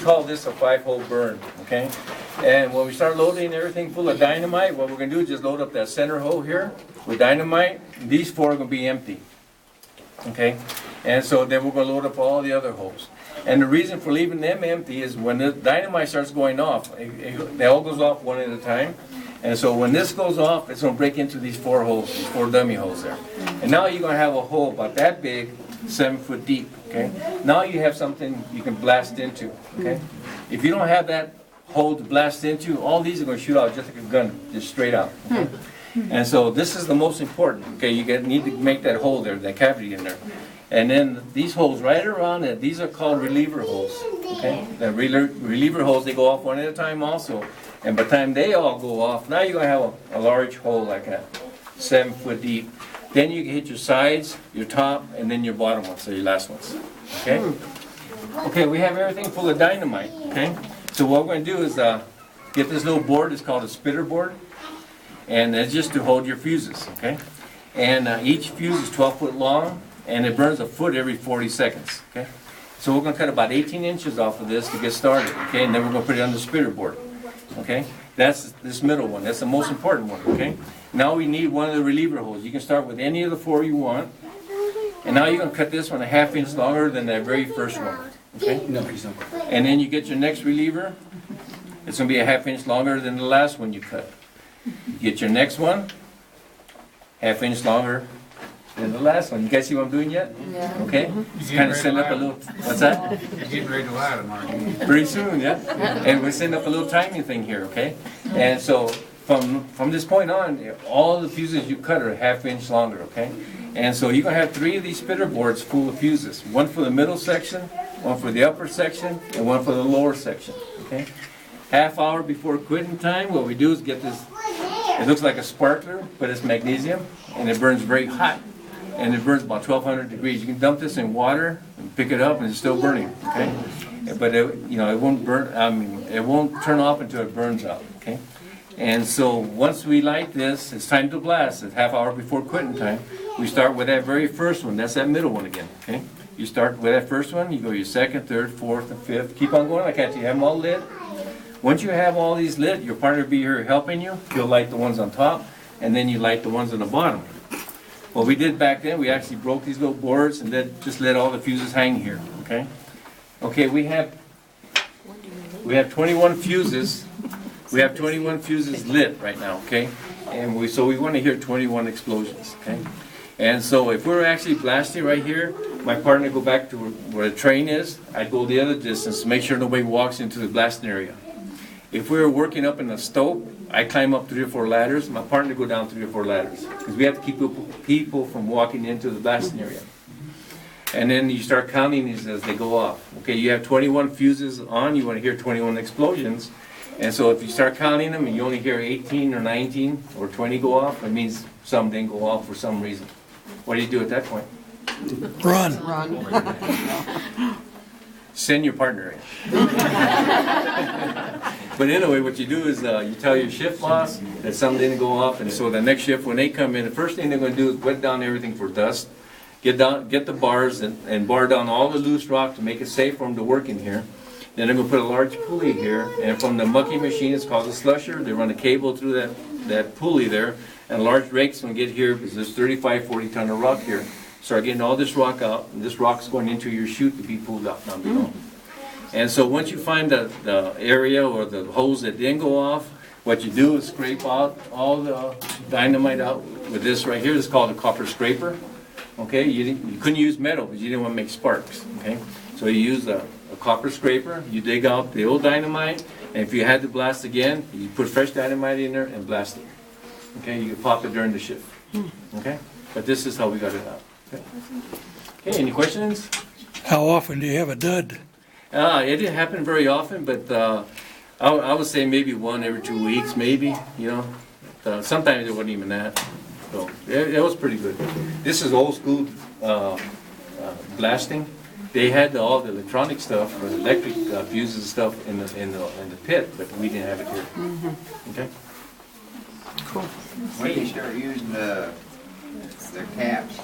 call this a 5-hole burn, okay? And when we start loading everything full of dynamite, what we're gonna do is just load up that center hole here with dynamite. These 4 are gonna be empty, okay? And so then we're gonna load up all the other holes. And the reason for leaving them empty is when the dynamite starts going off, it all goes off one at a time. And so when this goes off, it's gonna break into these 4 holes, these 4 dummy holes there. And now you're gonna have a hole about that big, 7 foot deep, okay? Now you have something you can blast into, okay? If you don't have that hole to blast into, all these are gonna shoot out just like a gun, just straight out, okay? And so this is the most important, okay? You need to make that hole there, that cavity in there. And then these holes right around it, these are called reliever holes, okay? The reliever holes, they go off one at a time also. And by the time they all go off, now you're gonna have a large hole like that, 7 foot deep. Then you can hit your sides, your top, and then your bottom ones, so your last ones, okay? Okay, we have everything full of dynamite, okay? So what we're gonna do is get this little board, it's called a spitter board. And it's just to hold your fuses, okay? And each fuse is 12 foot long, and it burns a foot every 40 seconds, okay? So we're gonna cut about 18 inches off of this to get started, okay? And then we're gonna put it on the spitter board, okay? That's this middle one, that's the most important one, okay? Now we need one of the reliever holes. You can start with any of the 4 you want. And now you're gonna cut this one a 1/2 inch longer than that very first one, okay? No, he's not. And then you get your next reliever. It's gonna be a 1/2 inch longer than the last one you cut. You get your next one, 1/2 inch longer than the last one. You guys see what I'm doing yet? Yeah. Okay? Just kind of setting up a little, what's that? You're getting ready to ladder, Mark. Pretty soon, yeah? And we're setting up a little timing thing here, okay? And so from this point on, all the fuses you cut are 1/2 inch longer, okay? And so you're gonna have 3 of these spitter boards full of fuses. One for the middle section, one for the upper section, and one for the lower section, okay? 1/2 hour before quitting time, what we do is get this, it looks like a sparkler, but it's magnesium, and it burns very hot. And it burns about 1200 degrees. You can dump this in water and pick it up and it's still burning, okay? But it won't burn, it won't turn off until it burns out, okay? And so once we light this, it's time to blast. It's 1/2 hour before quitting time. We start with that very first one. That's that middle one again, okay? You start with that first one, you go your second, third, fourth, and fifth. Keep on going like that till you have them all lit. Once you have all these lit, your partner will be here helping you. He'll light the ones on top, and then you light the ones on the bottom. What we did back then, we actually broke these little boards and then just let all the fuses hang here, okay? Okay, we have 21 fuses. We have 21 fuses lit right now, okay? And so we want to hear 21 explosions, okay? And so if we're actually blasting right here, my partner go back to where the train is. I go the other distance to make sure nobody walks into the blasting area. If we were working up in the stope, I climb up 3 or 4 ladders. My partner go down 3 or 4 ladders because we have to keep people from walking into the blasting area. And then you start counting these as they go off. Okay, you have 21 fuses on. You want to hear 21 explosions. And so if you start counting them and you only hear 18 or 19 or 20 go off, it means some didn't go off for some reason. What do you do at that point? Run. Send your partner in. But anyway, what you do is you tell your shift boss that some didn't go off, and so the next shift when they come in, the first thing they're going to do is wet down everything for dust, get the bars and bar down all the loose rock to make it safe for them to work in here. Then they're going to put a large pulley here, and from the mucking machine, it's called a slusher. They run a cable through that pulley there, and large rakes will get here because there's 35, 40 ton of rock here. Start getting all this rock out, and this rock's going into your chute to be pulled out down below. And so once you find the area or the holes that didn't go off, what you do is scrape out all the dynamite out with this right here. This is called a copper scraper. Okay, you couldn't use metal because you didn't want to make sparks. Okay, so you use a copper scraper. You dig out the old dynamite, and if you had to blast again, you put fresh dynamite in there and blast it. Okay, you can pop it during the shift. Okay, but this is how we got it out. Okay, any questions? How often do you have a dud? It didn't happen very often, but I would say maybe 1 every 2 weeks, maybe, you know. Sometimes it wasn't even that. So it was pretty good. This is old school blasting. They had all the electronic stuff, or the electric fuses and stuff in the pit, but we didn't have it here. Okay. Cool. When do you start using the caps?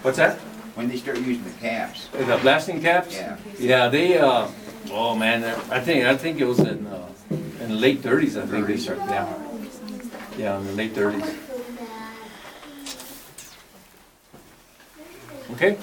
What's that? When they start using the caps. The blasting caps? Yeah. Yeah, they, oh man, I think it was in the late thirties, I think they started, yeah. Yeah, in the late thirties. Okay?